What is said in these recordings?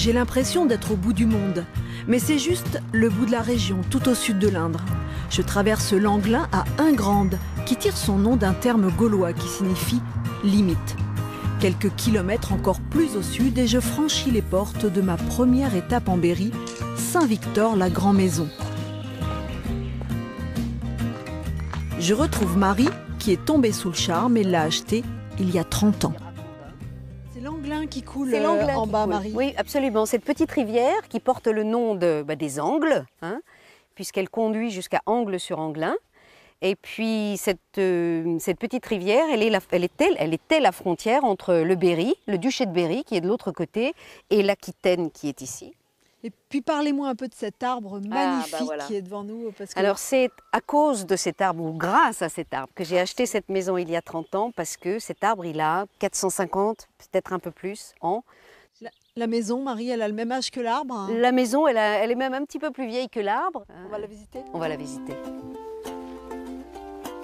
J'ai l'impression d'être au bout du monde. Mais c'est juste le bout de la région, tout au sud de l'Indre. Je traverse l'Anglin à Ingrande, qui tire son nom d'un terme gaulois qui signifie « limite ». Quelques kilomètres encore plus au sud et je franchis les portes de ma première étape en Berry, Saint-Victor-la-Grand-Maison. Je retrouve Marie, qui est tombée sous le charme et l'a acheté il y a 30 ans. C'est l'Anglin qui coule en bas, Marie. Oui, absolument. Cette petite rivière qui porte le nom des Angles, hein, puisqu'elle conduit jusqu'à Angles-sur-Anglin. Et puis cette petite rivière, elle était la frontière entre le Berry, le duché de Berry qui est de l'autre côté, et l'Aquitaine qui est ici. Et puis parlez-moi un peu de cet arbre magnifique voilà. qui est devant nous. Parce que... Alors c'est à cause de cet arbre, ou grâce à cet arbre, que j'ai acheté cette maison il y a 30 ans, parce que cet arbre, il a 450, peut-être un peu plus, ans. La maison, Marie, elle a le même âge que l'arbre, hein. La maison, elle est même un petit peu plus vieille que l'arbre. On va la visiter? On va la visiter.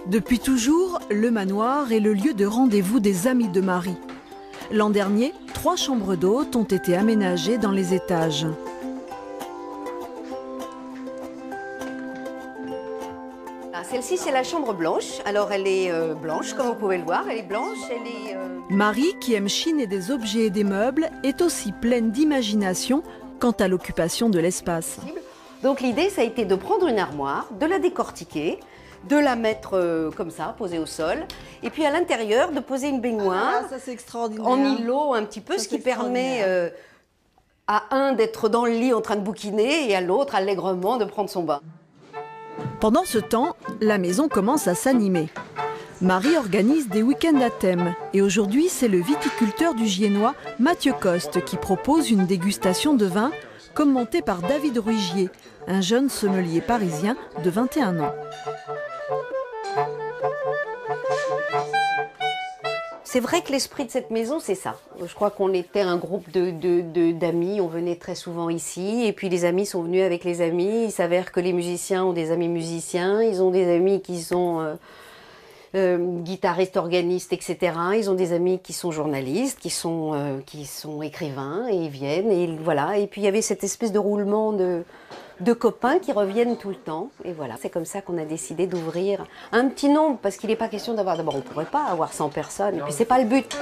Depuis toujours, le manoir est le lieu de rendez-vous des amis de Marie. L'an dernier, 3 chambres d'hôtes ont été aménagées dans les étages. Celle-ci, c'est la chambre blanche. Alors, elle est blanche, comme vous pouvez le voir. Elle est blanche, elle est... Marie, qui aime chiner des objets et des meubles, est aussi pleine d'imagination quant à l'occupation de l'espace. Donc, l'idée, ça a été de prendre une armoire, de la décortiquer, de la mettre comme ça, posée au sol, et puis à l'intérieur, de poser une baignoire ça, c'est extraordinaire. En îlot un petit peu, ça, ce qui permet à un d'être dans le lit en train de bouquiner et à l'autre, allègrement, de prendre son bain. Pendant ce temps, la maison commence à s'animer. Marie organise des week-ends à thème et aujourd'hui, c'est le viticulteur du Giennois, Mathieu Coste, qui propose une dégustation de vin commentée par David Ruigier, un jeune sommelier parisien de 21 ans. C'est vrai que l'esprit de cette maison, c'est ça. Je crois qu'on était un groupe d'amis, on venait très souvent ici, et puis les amis sont venus avec les amis. Il s'avère que les musiciens ont des amis musiciens, ils ont des amis qui sont guitaristes, organistes, etc. Ils ont des amis qui sont journalistes, qui sont écrivains, et ils viennent, et voilà. Et puis il y avait cette espèce de roulement de copains qui reviennent tout le temps. Et voilà, c'est comme ça qu'on a décidé d'ouvrir un petit nombre, parce qu'il n'est pas question d'avoir... D'abord, on ne pourrait pas avoir 100 personnes, et puis c'est pas le but.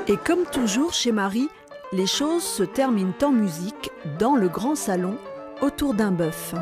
Et comme toujours chez Marie, les choses se terminent en musique dans le grand salon autour d'un bœuf.